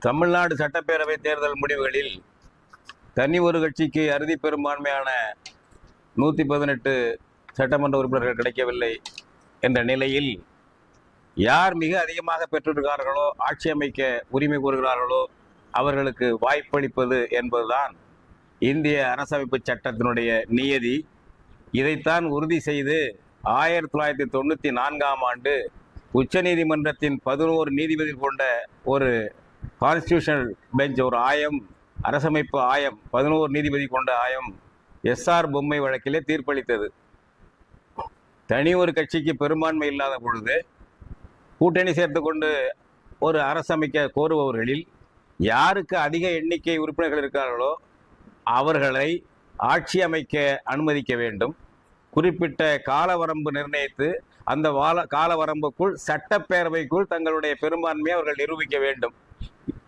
தமிழ்நாடு சட்டப்பேரவை தேர்தல் முடிவுகளில் தனி ஒரு கட்சிக்கு அறுதி பெரும்பான்மையான 118 சட்டமன்ற உறுப்பினர்கள் கிடைக்கவில்லை என்ற நிலையில் யார் மிக அதிகமாக பெற்றிருக்கிறார்களோ, ஆட்சி அமைக்க உரிமை கோருகிறார்களோ அவர்களுக்கு வாய்ப்பளிப்பது என்பதுதான் இந்திய அரசமைப்பு சட்டத்தினுடைய நியதி. இதைத்தான் உறுதி செய்து 1994ஆம் ஆண்டு உச்சநீதிமன்றத்தின் 11 நீதிபதி கொண்ட ஒரு கான்ஸ்டியூஷனல் பெஞ்ச், ஒரு ஆயம், அரசமைப்பு ஆயம், 11 நீதிபதி கொண்ட ஆயம் எஸ்ஆர் பொம்மை வழக்கிலே தீர்ப்பளித்தது. தனி ஒரு கட்சிக்கு பெரும்பான்மை இல்லாத பொழுது கூட்டணி சேர்த்து கொண்டு ஒரு அரசமைக்க கோருபவர்களில் யாருக்கு அதிக எண்ணிக்கை உறுப்பினர்கள் இருக்கிறார்களோ அவர்களை ஆட்சி அமைக்க அனுமதிக்க வேண்டும். குறிப்பிட்ட காலவரம்பு நிர்ணயித்து அந்த காலவரம்புக்குள் சட்டப்பேரவைக்குள் தங்களுடைய பெரும்பான்மையை அவர்கள் நிரூபிக்க வேண்டும்.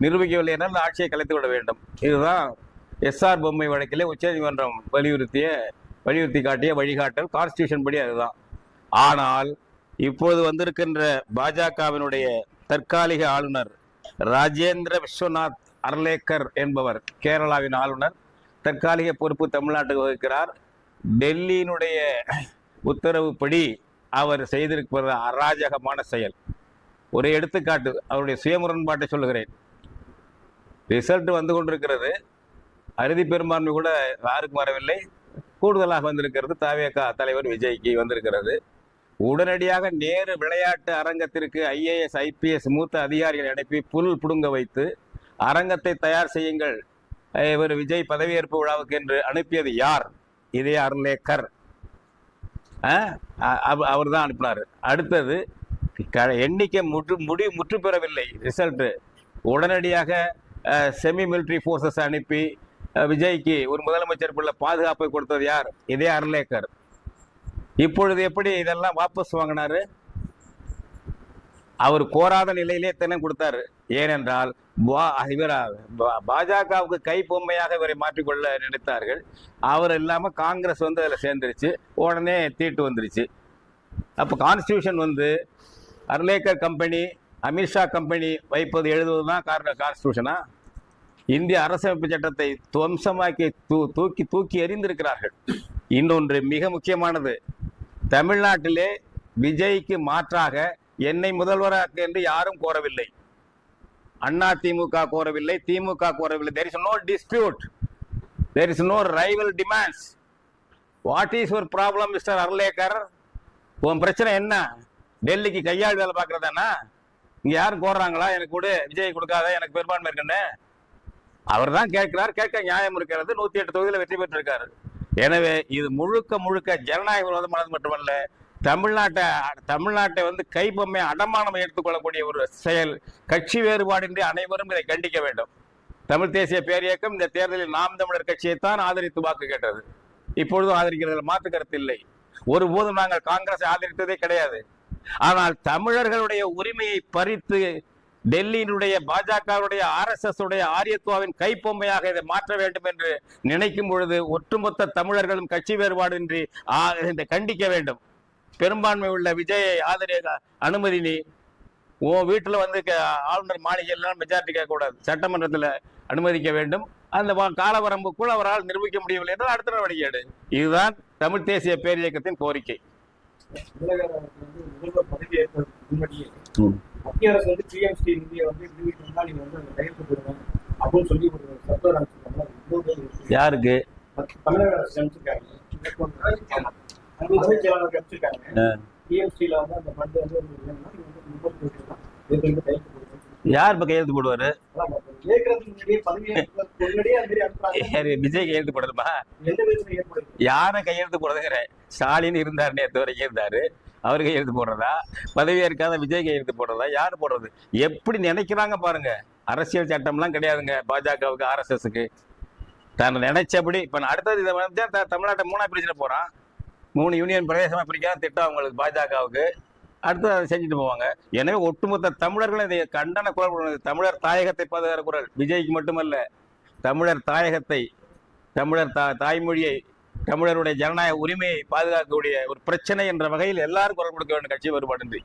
நிரூபிக்கவில்லை என்றால் ஆட்சியை கலைத்து விட வேண்டும். இதுதான் எஸ்ஆர் பொம்மை வழக்கிலே உச்சநீதிமன்றம் வலியுறுத்தி காட்டிய வழிகாட்டல். கான்ஸ்டியூஷன் படி அதுதான். ஆனால் இப்போது வந்திருக்கின்ற பாஜகவினுடைய தற்காலிக ஆளுநர் ராஜேந்திர விஸ்வநாத் அர்லேக்கர் என்பவர், கேரளாவின் ஆளுநர், தற்காலிக பொறுப்பு தமிழ்நாட்டுக்கு வகிக்கிறார். டெல்லியினுடைய உத்தரவுப்படி அவர் செய்திருப்பது அராஜகமான செயல். ஒரு எடுத்துக்காட்டு, அவருடைய சுயமுரண்பாட்டை சொல்லுகிறேன். ரிசல்ட் வந்து கொண்டிருக்கிறது. அறுதி பெரும்பான்மை கூட யாருக்கும் வரவில்லை. கூடுதலாக வந்திருக்கிறது தவேகா தலைவர் விஜய்க்கு வந்திருக்கிறது. உடனடியாக நேரு விளையாட்டு அரங்கத்திற்கு IAS IPS மூத்த அதிகாரிகளை அனுப்பி புல் புடுங்க வைத்து அரங்கத்தை தயார் செய்யுங்கள், இவர் விஜய் பதவியேற்பு விழாவுக்கு என்று அனுப்பியது யார்? இதே அர்லேக்கர். அவர் தான் அனுப்பினார். அடுத்தது, எண்ணிக்கை முற்று பெறவில்லை ரிசல்ட்டு. உடனடியாக செமி மிலிட்ரி ஃபோர்ஸஸ் அனுப்பி விஜய்க்கு ஒரு முதலமைச்சர் பிள்ளை பாதுகாப்பை கொடுத்தது யார்? இதே அர்லேக்கர். இப்பொழுது எப்படி இதெல்லாம் வாபஸ் வாங்கினாரு? அவர் கோராத நிலையிலே தானே கொடுத்தாரு. ஏனென்றால் பாஜகவுக்கு கை பொம்மையாக இவரை மாற்றிக்கொள்ள நினைத்தார்கள். அவர் இல்லாமல் காங்கிரஸ் வந்து அதில் சேர்ந்துருச்சு. உடனே தீட்டு வந்துருச்சு. அப்போ கான்ஸ்டியூஷன் வந்து அர்லேக்கர் கம்பெனி, அமித்ஷா கம்பெனி வைப்பது எழுதுவது தான் கான்ஸ்டியூஷனா? இந்திய அரசமைப்பு சட்டத்தை துவம்சமாக்கி தூக்கி எறிந்திருக்கிறார்கள். இன்னொன்று மிக முக்கியமானது, தமிழ்நாட்டிலே விஜய்க்கு மாற்றாக என்னை முதல்வராக என்று யாரும் கோரவில்லை. அதிமுக கோரவில்லை, திமுக கோரவில்லை. There is no dispute. There is no rival demands. What is your problem, Mr. Arlekar? உன் பிரச்சனை என்ன? டெல்லிக்கு கையாள் வேலை பார்க்கறதானா? இங்க யாரும் கோர்றாங்களா எனக்கு கூட விஜய் கொடுக்காத, எனக்கு பெரும்பான்மை இருக்குன்னு? அவர் தான் கேட்கிறார். கேட்க நியாயம் இருக்கிறது. 108 தொகுதியில் வெற்றி பெற்றிருக்காரு. எனவே இது முழுக்க ஜனநாயக விரோதமானது மட்டுமல்ல, தமிழ்நாட்டை வந்து கைப்பொம்மை அடமானம் எடுத்துக்கொள்ளக்கூடிய ஒரு செயல். கட்சி வேறுபாடின்றி அனைவரும் இதை கண்டிக்க வேண்டும். தமிழ் தேசிய பேரியக்கம் இந்த தேர்தலில் நாம் தமிழர் கட்சியைத்தான் ஆதரித்து வாக்கு கேட்டது. இப்பொழுதும் ஆதரிக்கிறதில் மாற்று கருத்து இல்லை. ஒருபோதும் நாங்கள் காங்கிரஸை ஆதரித்ததே கிடையாது. ஆனால் தமிழர்களுடைய உரிமையை பறித்து டெல்லியினுடைய பாஜகவுடைய RSS உடைய ஆரியத்துவாவின் கைப்பொம்மையாக இதை மாற்ற வேண்டும் என்று நினைக்கும் பொழுது ஒட்டுமொத்த தமிழர்களும் கட்சி வேறுபாடின்றி இதை கண்டிக்க வேண்டும். பெரும்பான்மை உள்ள விஜயை ஆதரவு அனுமதி. நீ உன் வீட்டில் வந்து ஆளுநர் மாளிகையெல்லாம் மெஜாரிட்டி கேட்கக்கூடாது. சட்டமன்றத்தில் அனுமதிக்க வேண்டும். அந்த காலவரம்புக்குள் அவரால் நிரூபிக்க முடியவில்லை என்றால் அடுத்த நடவடிக்கை எடு. இதுதான் தமிழ் தேசிய பேரியக்கத்தின் கோரிக்கை. மத்திய அரசு வந்து PMC நிதியை வந்து நீங்க வந்து அந்த கையெழுத்து போடுங்க அப்படின்னு சொல்லி ஒரு சர்க்குலர் அனுப்பிச்சிருக்காங்க. யாருக்கு? தமிழக அரசு அனுப்பிச்சிருக்காங்க. அமைச்சர்களுக்கு அனுப்பிச்சிருக்காங்க. PMCல வந்து அந்த ஃபண்ட் வந்து யார் இப்ப கையெழுத்து போடுவாரு? விஜய் கையெழுத்து போடணுமா? யாரும் கையெழுத்து போடுறதுங்கிற ஸ்டாலின் இருந்தார், நேற்று வரைக்கும் இருந்தாரு. அவர் கையெழுத்து போடுறதா? பதவி ஏற்காத விஜய் கையெழுத்து போடுறதா? யார் போடுறது? எப்படி நினைக்கிறாங்க பாருங்க. அரசியல் சட்டம்லாம் கிடையாதுங்க பாஜகவுக்கு, RSSக்கு. தான் நினைச்சபடி. இப்ப அடுத்தது இதை வந்து தமிழ்நாட்டை 3ஆ பிரிச்சுட்டு போறான். 3 யூனியன் பிரதேசமா பிரிக்காத திட்டம் அவங்களுக்கு பாஜகவுக்கு. அடுத்து அதை செஞ்சுட்டு போவாங்க. எனவே ஒட்டுமொத்த தமிழர்களும் இதை கண்டன குரல். தமிழர் தாயகத்தை பாதுகாக்கிற குரல் விஜய்க்கு மட்டுமல்ல, தமிழர் தாயகத்தை, தமிழர் தாய்மொழியை, தமிழருடைய ஜனநாயக உரிமையை பாதுகாக்கக்கூடிய ஒரு பிரச்சனை என்ற வகையில் எல்லாரும் குரல் கொடுக்க வேண்டும், கட்சி வேறுபாடின்றி.